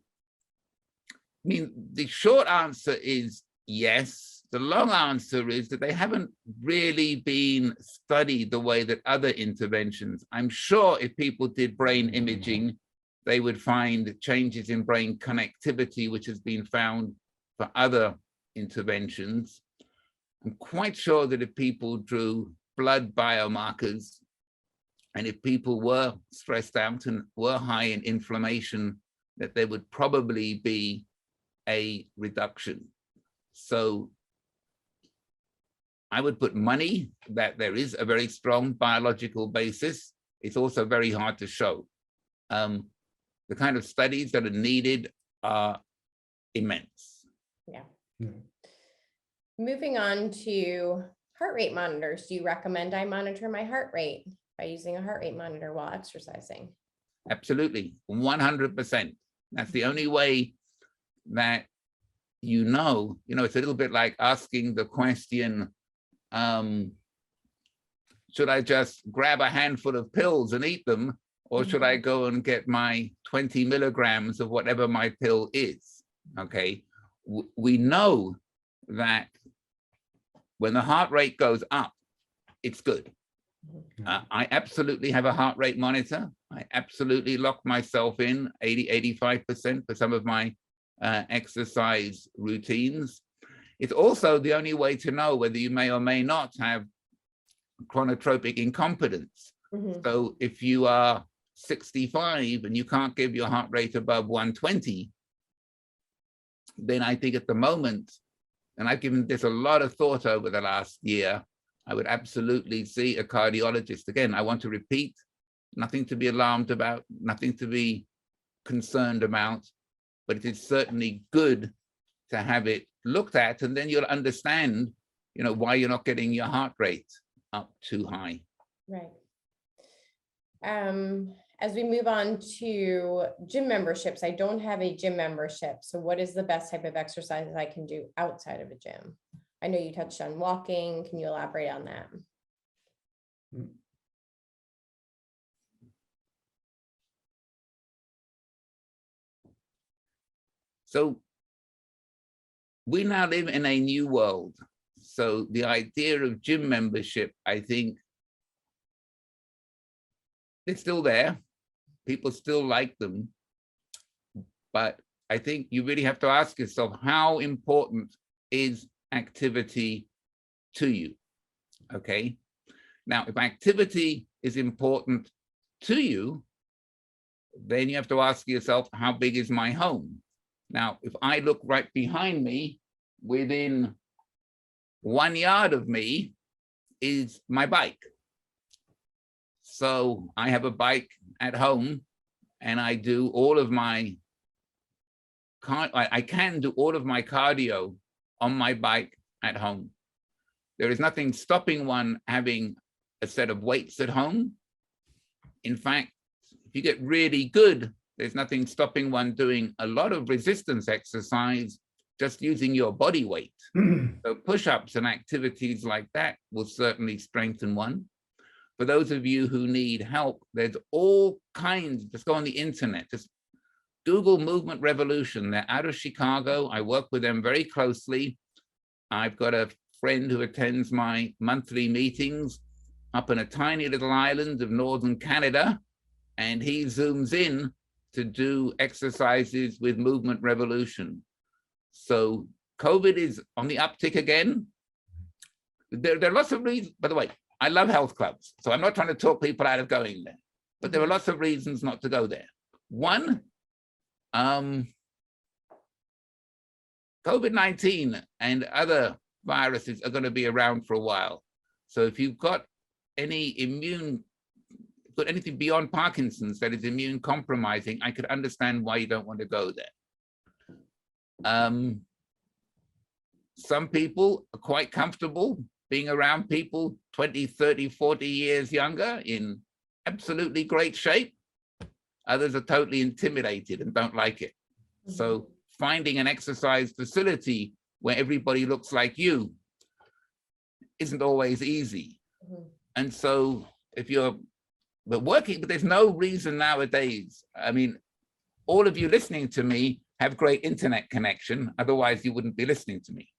[SPEAKER 3] I mean, the short answer is yes. The long answer is that they haven't really been studied the way that other interventions. I'm sure if people did brain imaging, they would find changes in brain connectivity, which has been found for other interventions. I'm quite sure that if people drew blood biomarkers, and if people were stressed out and were high in inflammation, that there would probably be a reduction. So I would put money that there is a very strong biological basis. It's also very hard to show. The kind of studies that are needed are immense.
[SPEAKER 1] Yeah. Moving on to heart rate monitors. Do you recommend I monitor my heart rate by using a heart rate monitor while exercising?
[SPEAKER 3] Absolutely, 100%. That's the only way that you know, it's a little bit like asking the question, should I just grab a handful of pills and eat them, or should I go and get my 20 milligrams of whatever my pill is? Okay, we know that when the heart rate goes up, it's good. I absolutely have a heart rate monitor. I absolutely lock myself in 80–85% for some of my exercise routines. It's also the only way to know whether you may or may not have chronotropic incompetence. So if you are 65 and you can't give your heart rate above 120, then I think at the moment, and I've given this a lot of thought over the last year, I would absolutely see a cardiologist. Again, I want to repeat, nothing to be alarmed about, nothing to be concerned about, but it is certainly good to have it looked at, and then you'll understand, why you're not getting your heart rate up too high.
[SPEAKER 1] Right. As we move on to gym memberships, I don't have a gym membership. So what is the best type of exercise I can do outside of a gym? I know you touched on walking. Can you elaborate on that?
[SPEAKER 3] So we now live in a new world. So the idea of gym membership, I think, it's still there. People still like them. But I think you really have to ask yourself, how important is activity to you? Okay. Now, if activity is important to you, then you have to ask yourself, how big is my home? Now, if I look right behind me, within 1 yard of me is my bike. So I have a bike at home, and I do all of my, I can do all of my cardio on my bike at home. There is nothing stopping one having a set of weights at home. In fact, if you get really good, there's nothing stopping one doing a lot of resistance exercise just using your body weight. So push-ups and activities like that will certainly strengthen one. For those of you who need help, there's all kinds, just go on the internet, just Google Movement Revolution. They're out of Chicago. I work with them very closely. I've got a friend who attends my monthly meetings up in a tiny little island of northern Canada, and he zooms in to do exercises with Movement Revolution. So COVID is on the uptick again. There are lots of reasons, by the way, I love health clubs, so I'm not trying to talk people out of going there, but there are lots of reasons not to go there. One, COVID-19 and other viruses are going to be around for a while. So if you've got anything beyond Parkinson's that is immune compromising, I could understand why you don't want to go there. Some people are quite comfortable being around people 20, 30, 40 years younger in absolutely great shape. Others are totally intimidated and don't like it. So finding an exercise facility where everybody looks like you isn't always easy. And so if you're working, but there's no reason nowadays. I mean, all of you listening to me have great internet connection, otherwise you wouldn't be listening to me.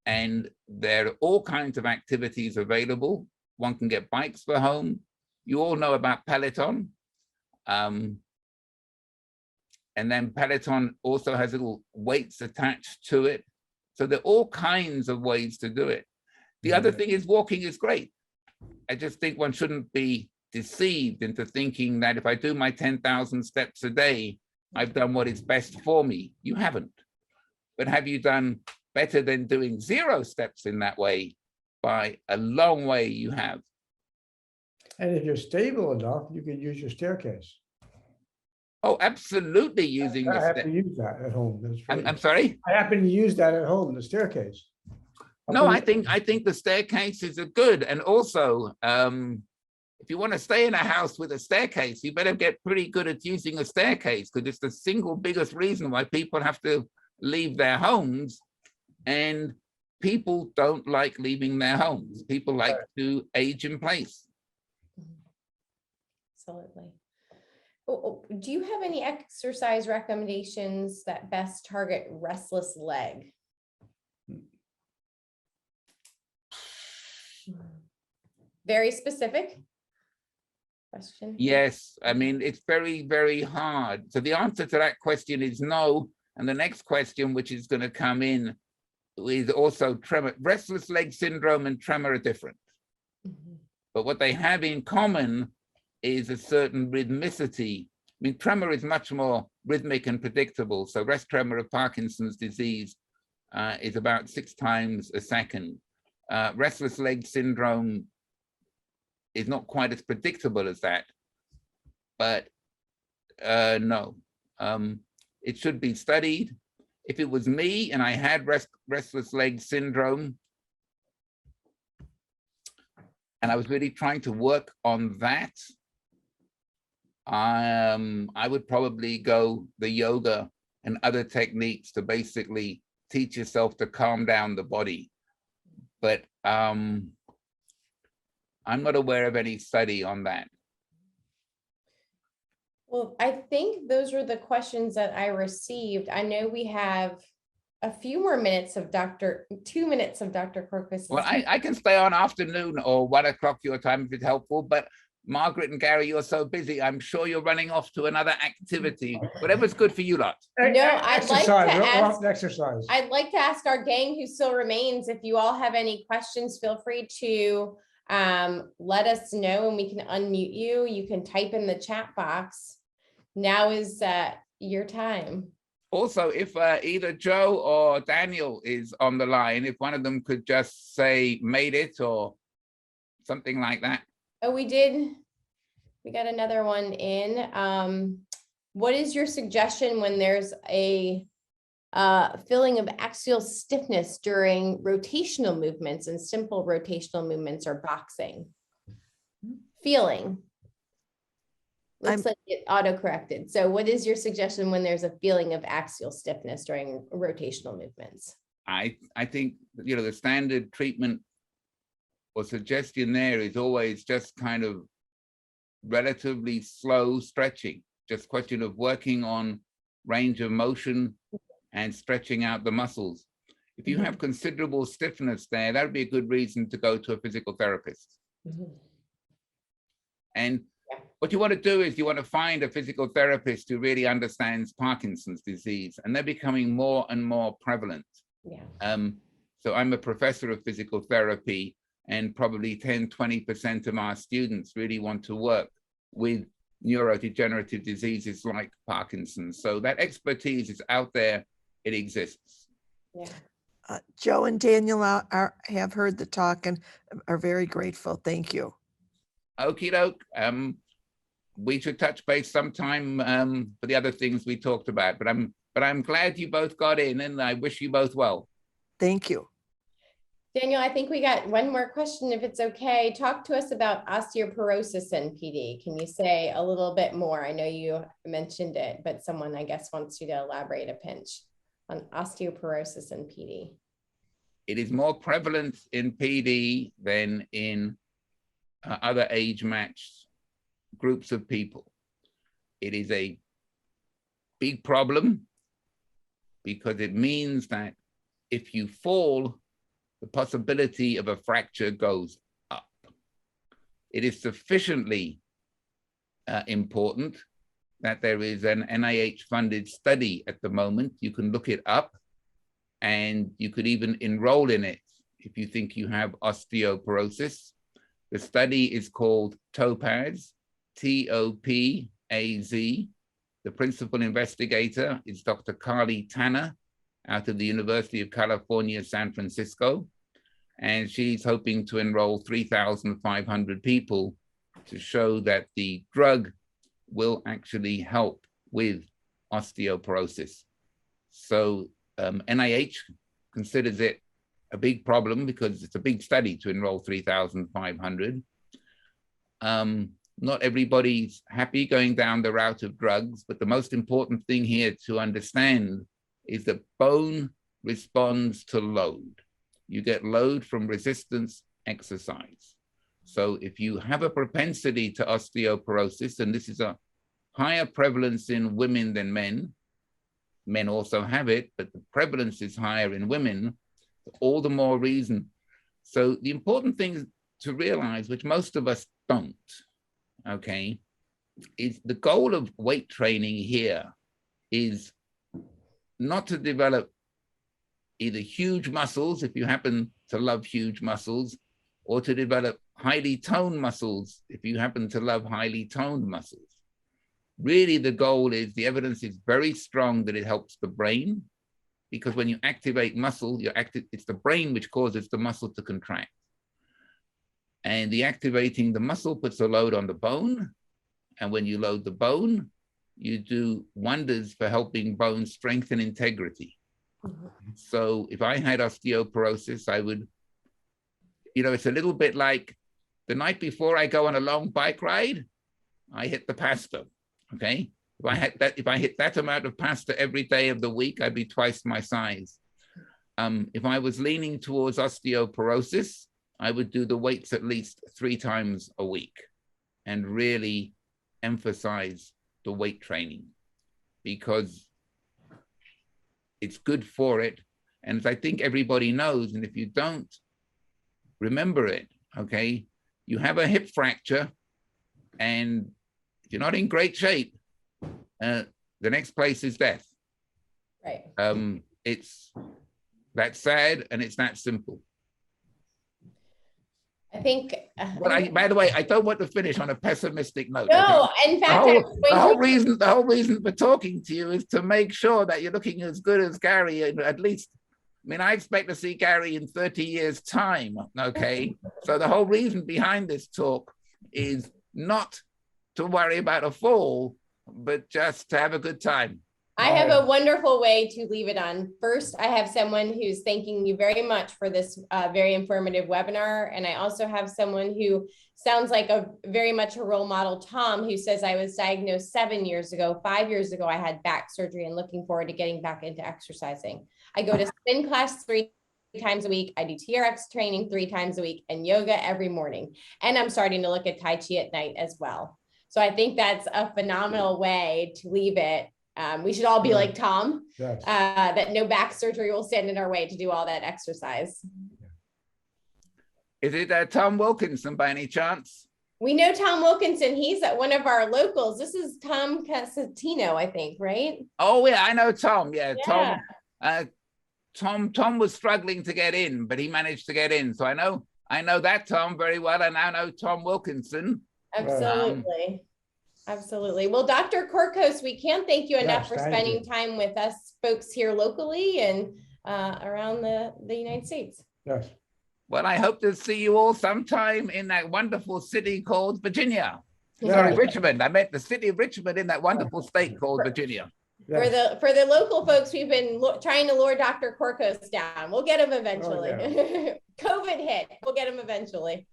[SPEAKER 3] And there are all kinds of activities available. One can get bikes for home. You all know about Peloton. And then Peloton also has little weights attached to it. So there are all kinds of ways to do it. The other thing is walking is great. I just think one shouldn't be deceived into thinking that if I do my 10,000 steps a day, I've done what is best for me. You haven't. But have you done better than doing 0 steps in that way? By a long way you have.
[SPEAKER 2] And if you're stable enough, you can use your staircase.
[SPEAKER 3] Oh, absolutely using
[SPEAKER 2] I
[SPEAKER 3] the
[SPEAKER 2] happen to use that at home. That's right.
[SPEAKER 3] I'm sorry?
[SPEAKER 2] I happen to use that at home, the staircase.
[SPEAKER 3] No, I think the staircases are good. And also, if you want to stay in a house with a staircase, you better get pretty good at using a staircase, because it's the single biggest reason why people have to leave their homes. And people don't like leaving their homes. People like to age in place.
[SPEAKER 1] Absolutely. Do you have any exercise recommendations that best target restless leg? Very specific question.
[SPEAKER 3] Yes, I mean, it's very, very hard. So the answer to that question is no. And the next question, which is going to come in, is also tremor. Restless leg syndrome and tremor are different. But what they have in common is a certain rhythmicity. I mean, tremor is much more rhythmic and predictable. So rest tremor of Parkinson's disease is about 6 times a second. Restless leg syndrome is not quite as predictable as that, but no, it should be studied. If it was me and I had restless leg syndrome, and I was really trying to work on that, I would probably go the yoga and other techniques to basically teach yourself to calm down the body. But I'm not aware of any study on that.
[SPEAKER 1] Well, I think those were the questions that I received. I know we have a few more minutes of 2 minutes of Dr. Corcos.
[SPEAKER 3] Well, I can stay on afternoon or 1 o'clock your time if it's helpful, but Margaret and Gary, you're so busy. I'm sure you're running off to another activity. Whatever's good for you lot.
[SPEAKER 1] No, I'd like to
[SPEAKER 2] exercise.
[SPEAKER 1] I'd like to ask our gang who still remains, if you all have any questions, feel free to let us know and we can unmute you. You can type in the chat box. Now is your time.
[SPEAKER 3] Also, if either Joe or Daniel is on the line, if one of them could just say made it or something like that.
[SPEAKER 1] Oh, we did. We got another one in. what is your suggestion when there's a feeling of axial stiffness during rotational movements and simple rotational movements or boxing? Feeling. Looks like it auto-corrected. So what is your suggestion when there's a feeling of axial stiffness during rotational movements?
[SPEAKER 3] I think, the standard treatment or suggestion there is always just kind of relatively slow stretching, just question of working on range of motion and stretching out the muscles. If you have considerable stiffness there, that would be a good reason to go to a physical therapist. And what you want to do is you want to find a physical therapist who really understands Parkinson's disease, and they're becoming more and more prevalent. So I'm a professor of physical therapy, and probably 10–20% of our students really want to work with neurodegenerative diseases like Parkinson's. So that expertise is out there, it exists.
[SPEAKER 4] Joe and Daniel have heard the talk and are very grateful. Thank you.
[SPEAKER 3] Okie doke. We should touch base sometime for the other things we talked about, but I'm glad you both got in, and I wish you both well.
[SPEAKER 4] Thank you.
[SPEAKER 1] Daniel, I think we got one more question, if it's okay. Talk to us about osteoporosis and PD. Can you say a little bit more? I know you mentioned it, but someone, I guess, wants you to elaborate a pinch on osteoporosis and PD.
[SPEAKER 3] It is more prevalent in PD than in other age-matched groups of people. It is a big problem because it means that if you fall, the possibility of a fracture goes up. It is sufficiently important that there is an NIH-funded study at the moment. You can look it up, and you could even enroll in it if you think you have osteoporosis. The study is called TOPAZ, T-O-P-A-Z. The principal investigator is Dr. Carly Tanner out of the University of California, San Francisco. And she's hoping to enroll 3,500 people to show that the drug will actually help with osteoporosis. So NIH considers it a big problem because it's a big study to enroll 3,500. Not everybody's happy going down the route of drugs, but the most important thing here to understand is that bone responds to load. You get load from resistance exercise. So if you have a propensity to osteoporosis, and this is a higher prevalence in women than men, men also have it, but the prevalence is higher in women, all the more reason. So the important thing to realize, which most of us don't, okay, is the goal of weight training here is not to develop either huge muscles, if you happen to love huge muscles, or to develop highly toned muscles, if you happen to love highly toned muscles. Really, the goal is, the evidence is very strong that it helps the brain, because when you activate muscle, it's the brain which causes the muscle to contract. And the activating the muscle puts a load on the bone. And when you load the bone, you do wonders for helping bone strength and integrity. So if I had osteoporosis, I would, it's a little bit like the night before I go on a long bike ride, I hit the pasta, okay? If I hit that amount of pasta every day of the week, I'd be twice my size. If I was leaning towards osteoporosis, I would do the weights at least 3 times a week and really emphasize the weight training because it's good for it. And as I think everybody knows, and if you don't, remember it, okay? You have a hip fracture, and if you're not in great shape, the next place is death.
[SPEAKER 1] Right.
[SPEAKER 3] It's that sad, and it's that simple.
[SPEAKER 1] I think.
[SPEAKER 3] Well, by the way, I don't want to finish on a pessimistic note.
[SPEAKER 1] No, in fact,
[SPEAKER 3] the whole reason for talking to you is to make sure that you're looking as good as Gary, and at least, I expect to see Gary in 30 years' time, okay? So the whole reason behind this talk is not to worry about a fall, but just to have a good time.
[SPEAKER 1] I have a wonderful way to leave it on. First, I have someone who's thanking you very much for this very informative webinar. And I also have someone who sounds like a very much a role model, Tom, who says, I was diagnosed 7 years ago. 5 years ago, I had back surgery and looking forward to getting back into exercising. I go to spin class 3 times a week. I do TRX training 3 times a week and yoga every morning. And I'm starting to look at Tai Chi at night as well. So I think that's a phenomenal way to leave it. We should all be like Tom,
[SPEAKER 2] Yes.
[SPEAKER 1] that no back surgery will stand in our way to do all that exercise.
[SPEAKER 3] Is it Tom Wilkinson by any chance?
[SPEAKER 1] We know Tom Wilkinson. He's at one of our locals. This is Tom Casatino, I think, right?
[SPEAKER 3] Oh yeah, I know Tom. Yeah,
[SPEAKER 1] Yeah.
[SPEAKER 3] Tom was struggling to get in, but he managed to get in. So I know that Tom very well. I now know Tom Wilkinson.
[SPEAKER 1] Absolutely. Absolutely. Well, Dr. Corcos, we can't thank you enough for spending time with us folks here locally and around the United States.
[SPEAKER 2] Yes.
[SPEAKER 3] Well, I hope to see you all sometime in that wonderful city called Virginia.
[SPEAKER 2] Yeah.
[SPEAKER 3] Sorry, Richmond. I meant the city of Richmond in that wonderful state called Virginia.
[SPEAKER 2] Yes.
[SPEAKER 1] For the local folks, we've been trying to lure Dr. Corcos down. We'll get him eventually.
[SPEAKER 2] Oh, yeah.
[SPEAKER 1] COVID hit. We'll get him eventually.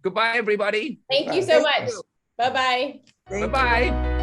[SPEAKER 3] Goodbye, everybody.
[SPEAKER 1] Thank you so much. Bye-bye.
[SPEAKER 4] Thank you.
[SPEAKER 3] Bye-bye.